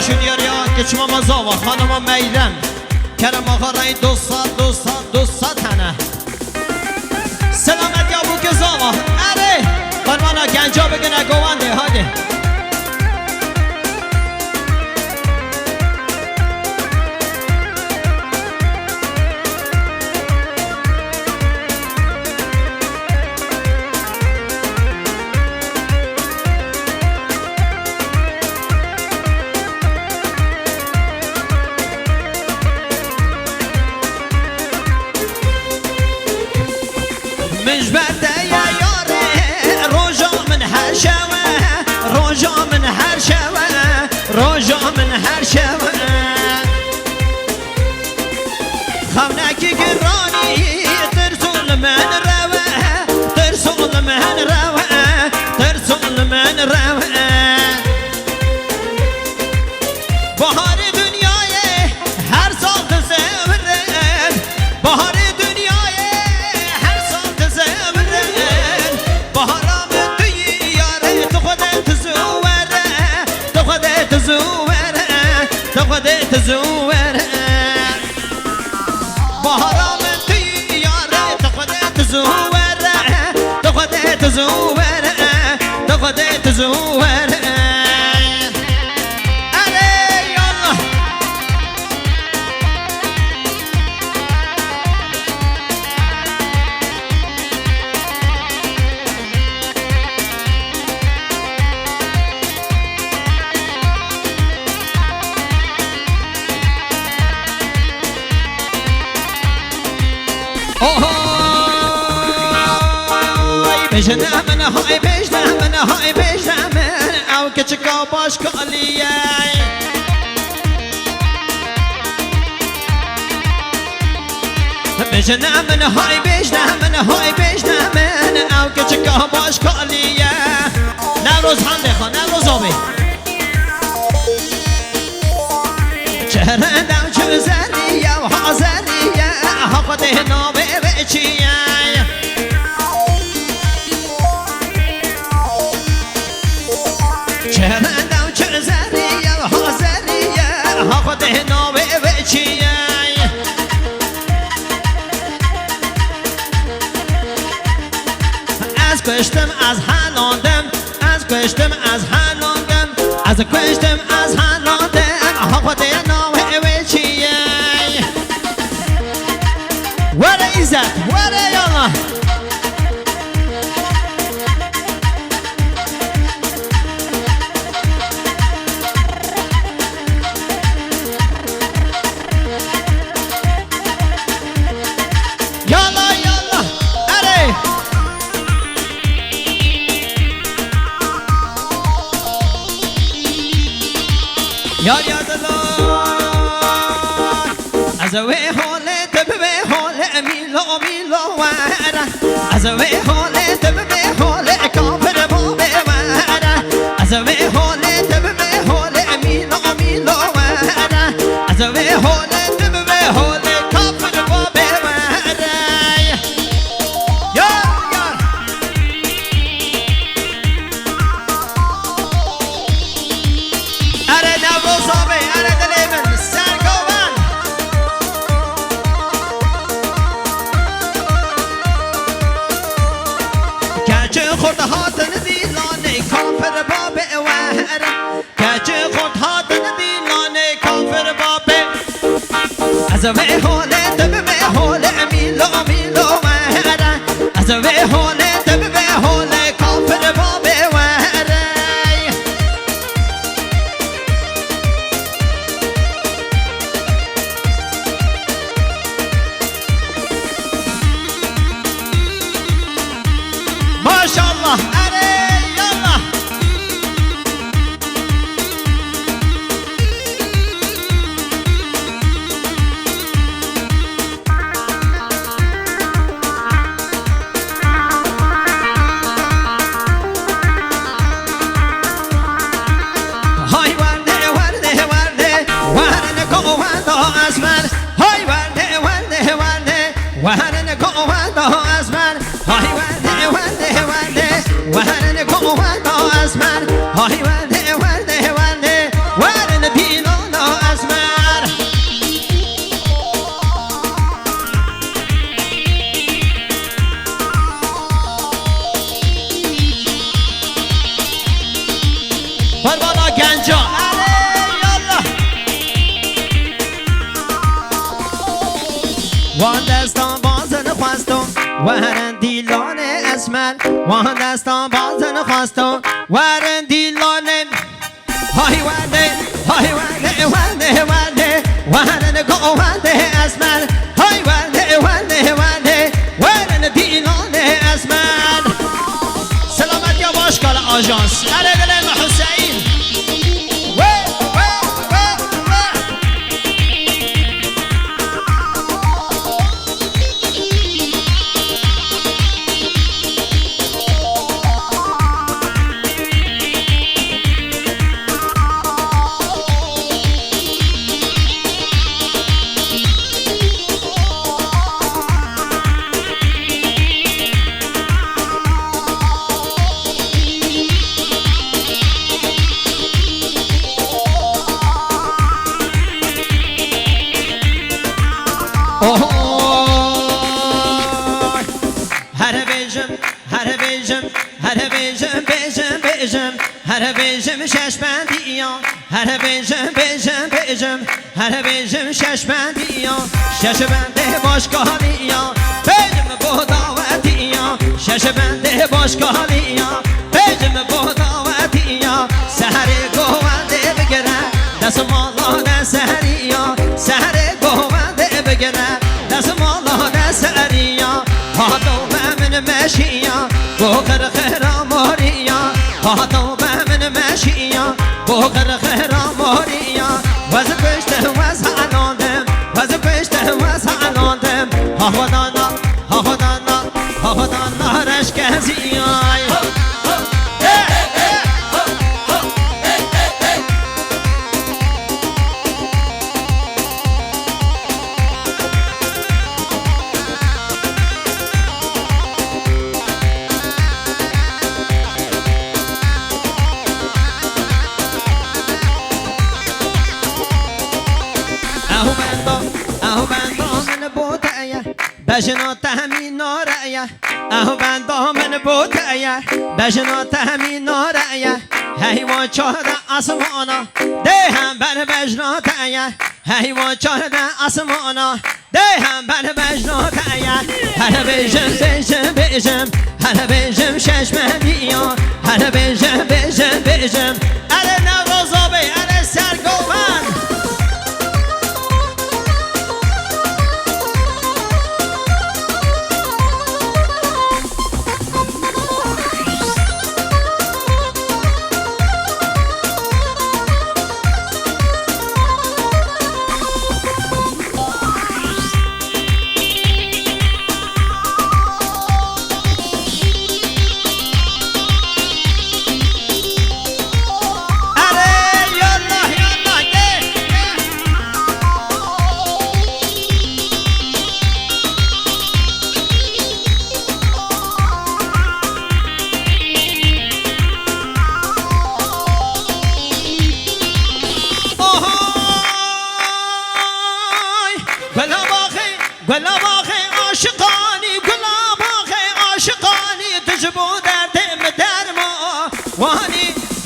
شو دیاریا که چما مزاوا خانم میرم کرم آقا رای دوست تنه سلامت یا بو که زاوا اره خانمانا گنجا بگنه گوانده هاده مجبرده یا یاره روژا من هر شوه روژا من هر شوه روژا من هر شوه خونکی گرانی ترسول من روه ترسول من روه ترسول من روه بهار دنیای هر سال تزمرد بهار تزوره بهارا من توی یاره تخوده تزوره علی یالله بجنه من های بجنه من های بجنه من او که چکا باش کالیه بجنه من های بجنه من های بجنه من او که چکا باش کالیه نوروز هم بخوا نوروز آبی چهره دم چو زریه و حاضریه حقده نامه بچیه چهرندم چه زریه و حاضریه حقده نامه بچیه از کشتم از هلاندم از کشتم از هلاندم از کشتم از هلاندم حقده نامه بچیه وره ایزد وره یالله یا دلا از وی حاله تب وی حاله میلا وره از وی حاله تب وی حاله کافر باب وره از وی حاله تب وی حاله میلا وره از وی حاله تب وی حاله کافر باب وره یا اره نوروز آبی اره دلی من سرگوان کچه خورد هاتن دیلانه کافر باب وره کچه خورد هاتن دیلانه کافر باب از وی حاله تب وی حاله میلا وره از وی حاله تب وی حاله کافر باب وره ماشاءالله اره یالله های ورده ورده ورده ورده گوانده از من های ورده ورده ورده ورده گوانده از من های ورده ورده ورده ورده گوانده از من های ورده ورده ورده ورده ورن دیلان اسمر وان دستان بازن خواستان ورن دیلان های ورده های ورده ورده ورده ورن گو ورده اسمر های ورده ورده ورده ورن دیلان اسمر سلامت یا باشکال آژانس علیه حسین هر بیجم شش بندیان هر بیجم بیجم بیجم هر بیجم شش بندیان شش بنده باشکالیان بیجم بوداوتیان شش بنده باشکالیان بیجم بوداوتیان سحر گوونده بگره دست مالان سحریان سحر گوونده بگره دست مالان سحریان هاتو من مشیان بخر خراماریان هاتو ماشیان بغر خراماریا وز پشت وز حلاندم وز پشت وز حلاندم هاودانا هاودانا هاودانا رشکزیای بجنا تهمین نارعیه اهو بنده من بودعیه بجنا تهمین نارعیه حیوان چهده آسمانا ده هم بر بجنا تعیه حیوان چهده آسمانا ده هم بر بجنا تعیه هر بیجم بیجم بیجم هر بیجم شش مهدیان هر بیجم بیجم بیجم اره نوازابه اره سرگومن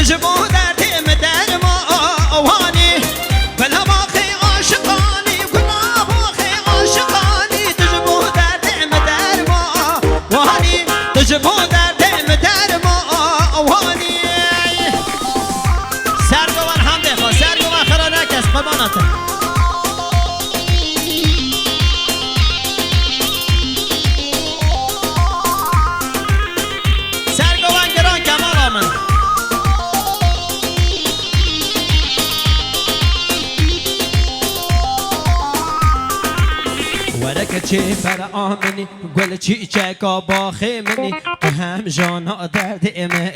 تجبو دردم در ما وانی بلا باخی عاشقانی گلا باخی عاشقانی تجبو دردم در ما وانی تجبو دردم در ما وانی سرگوان هم دخوا سرگوان خرا نکس قرباناته سرگوان گران کمال آمن ورک چه بر آمنی گل چی چکا باخی منی تو هم جانا درد امه